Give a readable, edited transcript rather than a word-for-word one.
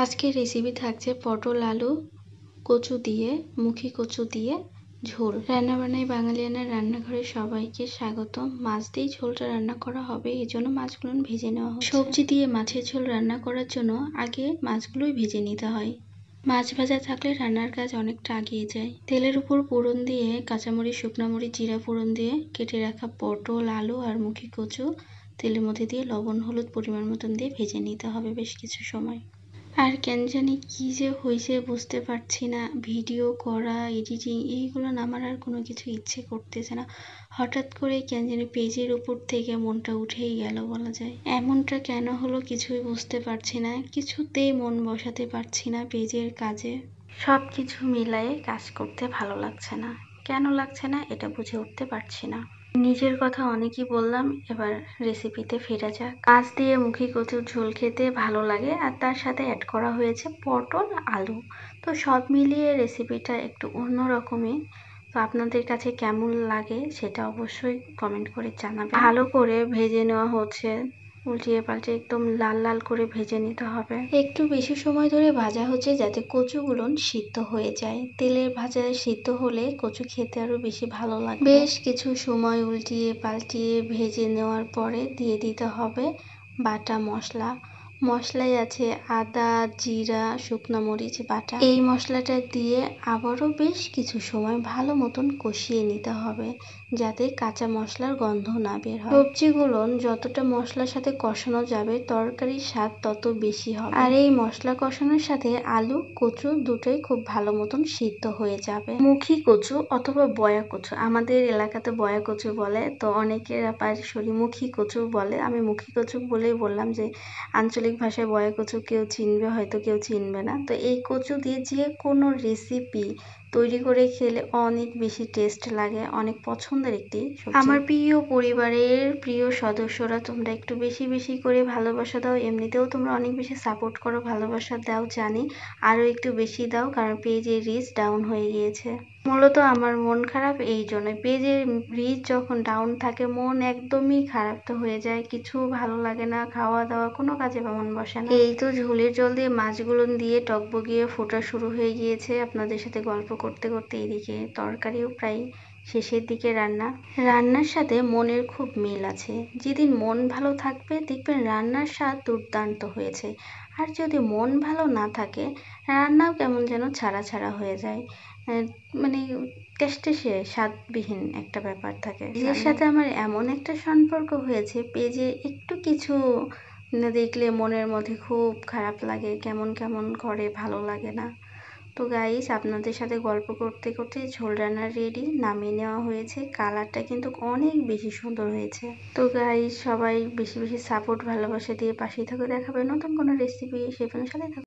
আজকের রেসিপি থাকছে পটল আলু কচু দিয়ে মুখী কচু দিয়ে ঝোল। রান্নাবান্নায় বাঙালিয়ানার রান্নাঘরে সবাইকে স্বাগত। মাছ দিয়ে ঝোলটা রান্না করা হবে, এই জন্য মাছগুলো ভেজে নেওয়া হচ্ছে। সবজি দিয়ে মাছের ঝোল রান্না করার জন্য আগে মাছগুলোই ভেজে নিতে হয়। মাছ ভাজা থাকলে রান্নার কাজ অনেকটা এগিয়ে যায়। তেলের উপর ফোড়ন দিয়ে কাঁচামরিচ, শুকনো মরিচ, জিরা ফোড়ন দিয়ে কেটে রাখা পটল আলু আর মুখী কচু তেলের মধ্যে দিয়ে লবণ হলুদ পরিমাণ মতন দিয়ে ভেজে নিতে হবে বেশ কিছু সময়। আর কেন জানি কী যে হয়েছে বুঝতে পারছি না, ভিডিও করা এডিটিং এইগুলো আমার আর কোনো কিছু ইচ্ছে করতেছে না। হঠাৎ করে কেন জানি পেজের উপর থেকে মনটা উঠেই গেল বলা যায়। এমনটা কেন হলো কিছুই বুঝতে পারছি না, কিছুতেই মন বসাতে পারছি না পেজের কাজে। সব কিছু মিলায়ে কাজ করতে ভালো লাগছে না, কেন লাগছে না এটা বুঝে উঠতে পারছি না। নিজের কথা অনেকই বললাম, এবার রেসিপিতে ফেরা যাক। মাছ দিয়ে মুখী কচুর ঝোল খেতে ভালো লাগে আর তার সাথে অ্যাড করা হয়েছে পটল আলু। তো সব মিলিয়ে রেসিপিটা একটু অন্যরকমই। তো আপনাদের কাছে কেমন লাগে সেটা অবশ্যই কমেন্ট করে জানাবেন। ভালো করে ভেজে নেওয়া হচ্ছে, উল্টিয়ে পাল্টে একদম লাল লাল করে ভেজে নিতে হবে। একটু বেশি সময় ধরে ভাজা হচ্ছে যাতে কচুগুলো সিদ্ধ হয়ে যায়। তেলের ভাজা সিদ্ধ হলে কচু খেতে আরো বেশি ভালো লাগে। বেশ কিছু সময় উল্টিয়ে পাল্টিয়ে ভেজে নেওয়ার পরে দিয়ে দিতে হবে বাটা মশলা। মশলায় আছে আদা, জিরা, শুকনো মরিচ বাটা। এই মশলাটা দিয়ে আবারও বেশ কিছু সময় ভালো মতন কষিয়ে নিতে হবে যাতে কাঁচা মশলার গন্ধ না বের হয়। সবজিগুলো যতটা মশলার সাথে কষানো যাবে তরকারির স্বাদ তত বেশি হবে। আর এই মশলা কষানোর সাথে আলু কচু দুটোই খুব ভালো মতন সিদ্ধ হয়ে যাবে। মুখী কচু অথবা বয়া কচু, আমাদের এলাকাতে বয়া কচু বলে, তো অনেকের আবার মুখী কচু বলে। আমি মুখী কচু বলেই বললাম যে আঞ্চলিক ভাষায় বয়া কচু কেউ চিনবে হয়তো, কেউ চিনবে না। তো এই কচু দিয়ে যে কোনো রেসিপি তৈরি করে খেলে অনেক বেশি টেস্ট লাগে, অনেক পছন্দের একটি সবজি। আমার প্রিয় পরিবারের প্রিয় সদস্যরা তোমরা একটু বেশি বেশি করে ভালোবাসা দাও, এমনিতেও তোমরা অনেক বেশি সাপোর্ট করো, ভালোবাসা দাও জানি, আরও একটু বেশি দাও কারণ পেজের রিচ ডাউন হয়ে গিয়েছে। মূলত আমার মন খারাপ এই জন্য, পেজের রিচ যখন ডাউন থাকে মন একদমই খারাপ তো হয়ে যায়, কিছু ভালো লাগে না, খাওয়া দাওয়া কোনো কাজে মন বসে না। এই তো ঝোলের জল দিয়ে মাছগুলো দিয়ে টকবগিয়ে ফোটা শুরু হয়ে গিয়েছে। আপনাদের সাথে গল্প করতে করতে এদিকে তরকারিও প্রায় শেষের দিকে। রান্নার সাথে মনের খুব মিল আছে। যেদিন মন ভালো থাকবে দেখবেন রান্নার স্বাদ দুর্দান্ত হয়েছে, আর যদি মন ভালো না থাকে রান্নাও কেমন যেন ছাড়া ছাড়া হয়ে যায়, মানে টেস্টে স্বাদবিহীন একটা ব্যাপার থাকে। পেজের সাথে আমার এমন একটা সম্পর্ক হয়েছে, পেজে একটু কিছু দেখলে মনের মধ্যে খুব খারাপ লাগে, কেমন কেমন করে, ভালো লাগে না। তো গাইস, আপনাদের সাথে গল্প করতে করতে ঝোল রান্না রেডি, নামিয়ে নেওয়া হয়েছে। কালারটা কিন্তু অনেক বেশি সুন্দর হয়েছে। তো গাইস, সবাই বেশি বেশি সাপোর্ট ভালোবাসা দিয়ে পাশেই থাকো। দেখাবে নতুন কোনো রেসিপি, সেই সাথে থাকো।